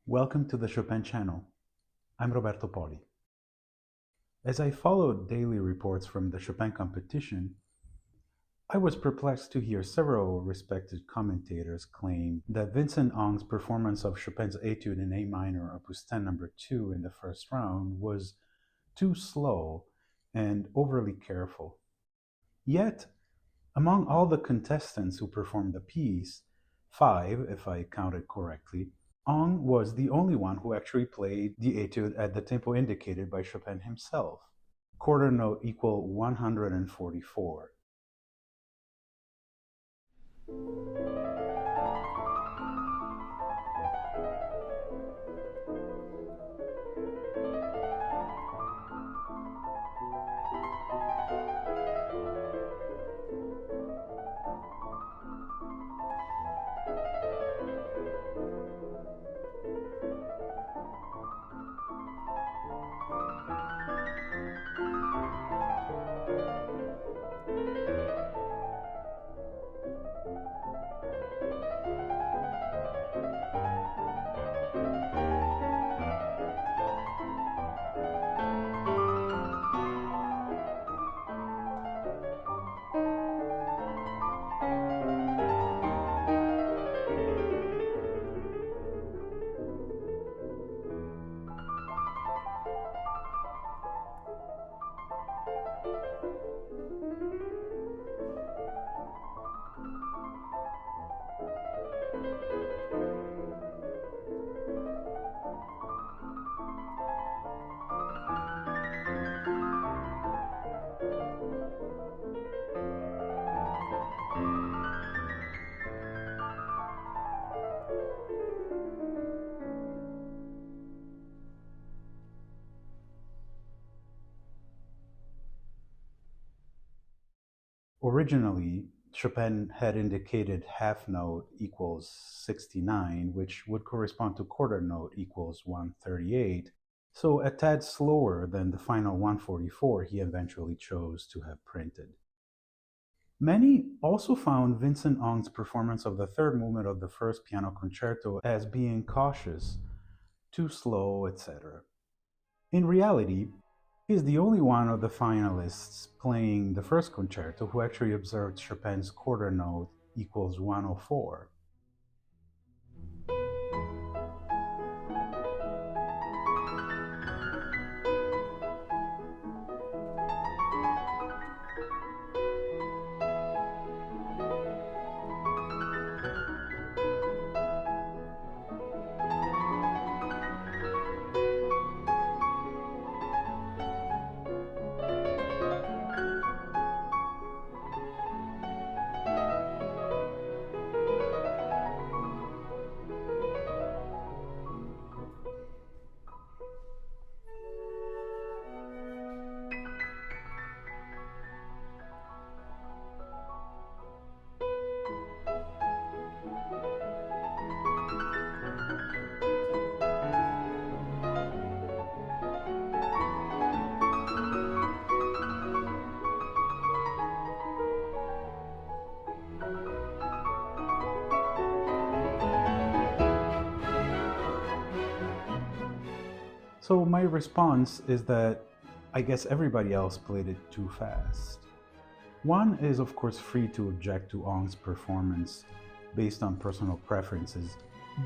Welcome to the Chopin channel. I'm Roberto Poli. As I followed daily reports from the Chopin competition, I was perplexed to hear several respected commentators claim that Vincent Ong's performance of Chopin's Etude in A minor, Opus 10 number 2 in the first round was too slow and overly careful. Yet, among all the contestants who performed the piece, 5, if I counted correctly, Ong was the only one who actually played the etude at the tempo indicated by Chopin himself, quarter note equal 144. Originally, Chopin had indicated half note equals 69, which would correspond to quarter note equals 138, so a tad slower than the final 144 he eventually chose to have printed. Many also found Vincent Ong's performance of the third movement of the first piano concerto as being cautious, too slow, etc. In reality, he is the only one of the finalists playing the first concerto who actually observed Chopin's quarter note equals 104. So my response is that I guess everybody else played it too fast. One is of course free to object to Ong's performance based on personal preferences,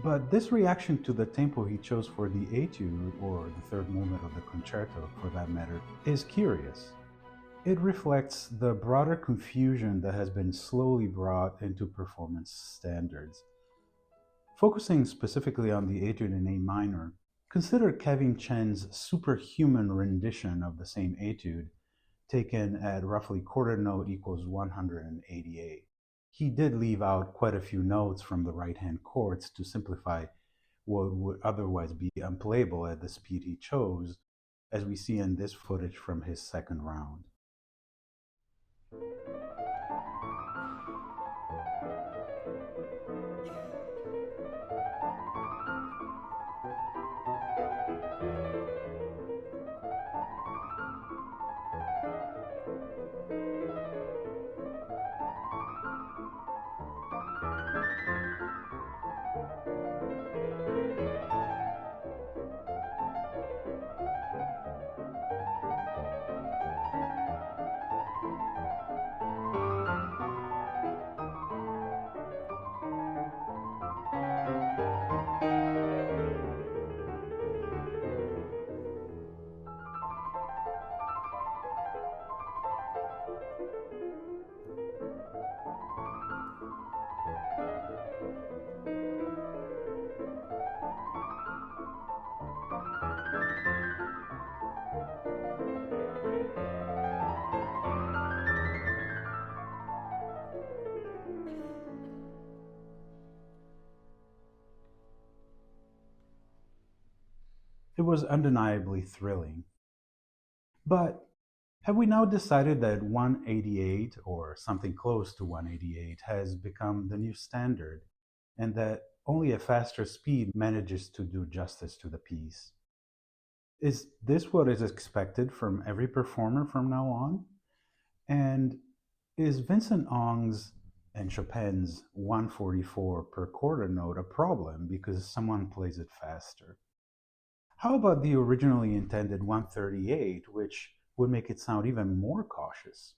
but this reaction to the tempo he chose for the etude, or the third movement of the concerto for that matter, is curious. It reflects the broader confusion that has been slowly brought into performance standards. Focusing specifically on the etude in A minor, consider Kevin Chen's superhuman rendition of the same etude, taken at roughly quarter note equals 188. He did leave out quite a few notes from the right-hand chords to simplify what would otherwise be unplayable at the speed he chose, as we see in this footage from his second round. It was undeniably thrilling. But have we now decided that 188 or something close to 188 has become the new standard and that only a faster speed manages to do justice to the piece? Is this what is expected from every performer from now on? And is Vincent Ong's and Chopin's 144 per quarter note a problem because someone plays it faster? How about the originally intended 138, which would make it sound even more cautious?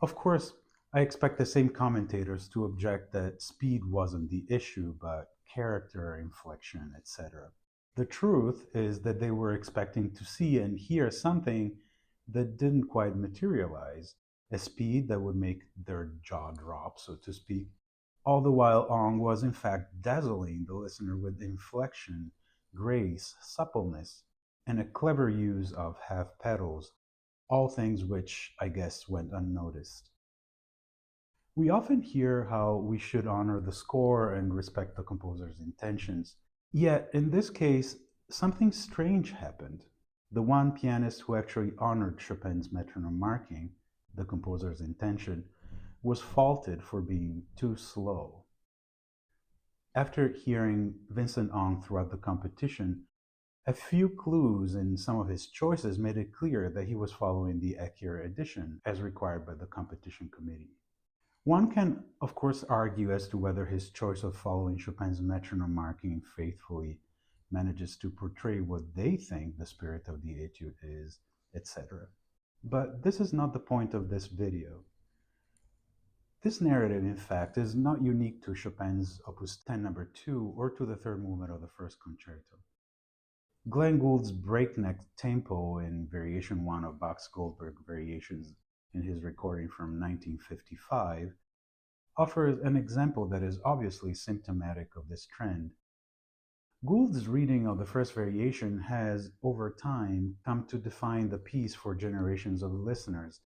Of course, I expect the same commentators to object that speed wasn't the issue, but character, inflection, etc. The truth is that they were expecting to see and hear something that didn't quite materialize, a speed that would make their jaw drop, so to speak, all the while Ong was in fact dazzling the listener with inflection, grace, suppleness, and a clever use of half pedals, all things which I guess went unnoticed. We often hear how we should honor the score and respect the composer's intentions. Yet, in this case, something strange happened. The one pianist who actually honored Chopin's metronome marking, the composer's intention, was faulted for being too slow. After hearing Vincent Ong throughout the competition, a few clues in some of his choices made it clear that he was following the accurate edition as required by the competition committee. One can, of course, argue as to whether his choice of following Chopin's metronome marking faithfully manages to portray what they think the spirit of the etude is, etc. But this is not the point of this video. This narrative, in fact, is not unique to Chopin's Opus 10 No. 2 or to the third movement of the first concerto. Glenn Gould's breakneck tempo in Variation 1 of Bach's Goldberg Variations in his recording from 1955 offers an example that is obviously symptomatic of this trend. Gould's reading of the first variation has, over time, come to define the piece for generations of listeners,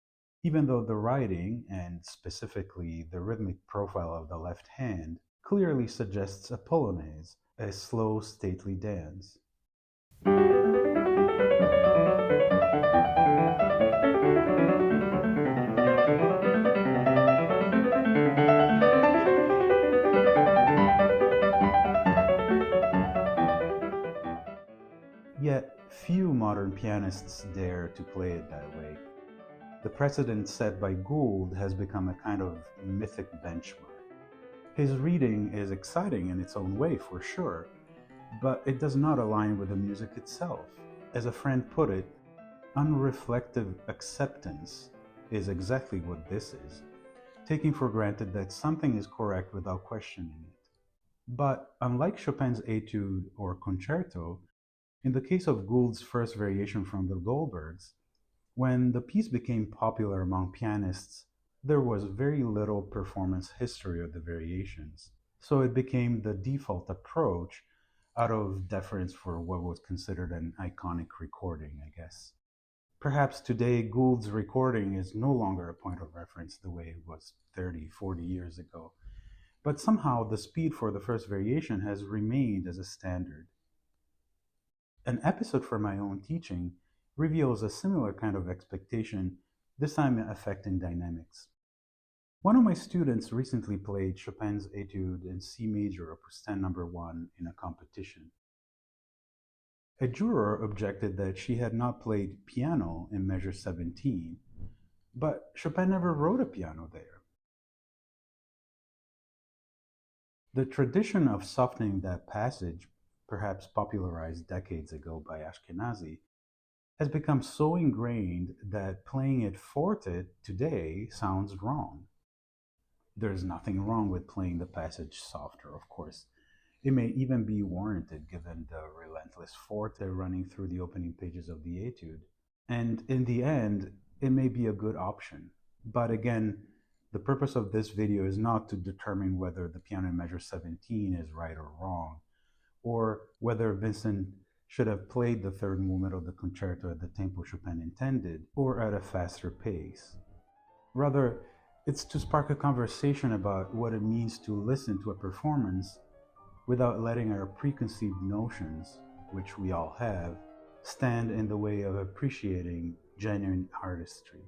even though the writing, and specifically the rhythmic profile of the left hand, clearly suggests a polonaise, a slow, stately dance. Yet, few modern pianists dare to play it that way. The precedent set by Gould has become a kind of mythic benchmark. His reading is exciting in its own way, for sure, but it does not align with the music itself. As a friend put it, unreflective acceptance is exactly what this is, taking for granted that something is correct without questioning it. But unlike Chopin's etude or concerto, in the case of Gould's first variation from the Goldbergs, when the piece became popular among pianists, there was very little performance history of the variations, so it became the default approach out of deference for what was considered an iconic recording, I guess. Perhaps today Gould's recording is no longer a point of reference the way it was 30, 40 years ago, but somehow the speed for the first variation has remained as a standard. An episode from my own teaching reveals a similar kind of expectation, this time affecting dynamics. One of my students recently played Chopin's Etude in C major, Opus 10 No. 1 in a competition. A juror objected that she had not played piano in measure 17, but Chopin never wrote a piano there. The tradition of softening that passage, perhaps popularized decades ago by Ashkenazi, has become so ingrained that playing it forte today sounds wrong. There's nothing wrong with playing the passage softer, of course. It may even be warranted given the relentless forte running through the opening pages of the etude. And in the end, it may be a good option. But again, the purpose of this video is not to determine whether the piano in measure 17 is right or wrong, or whether Vincent should have played the third movement of the concerto at the tempo Chopin intended, or at a faster pace. Rather, it's to spark a conversation about what it means to listen to a performance without letting our preconceived notions which we all have, stand in the way of appreciating genuine artistry.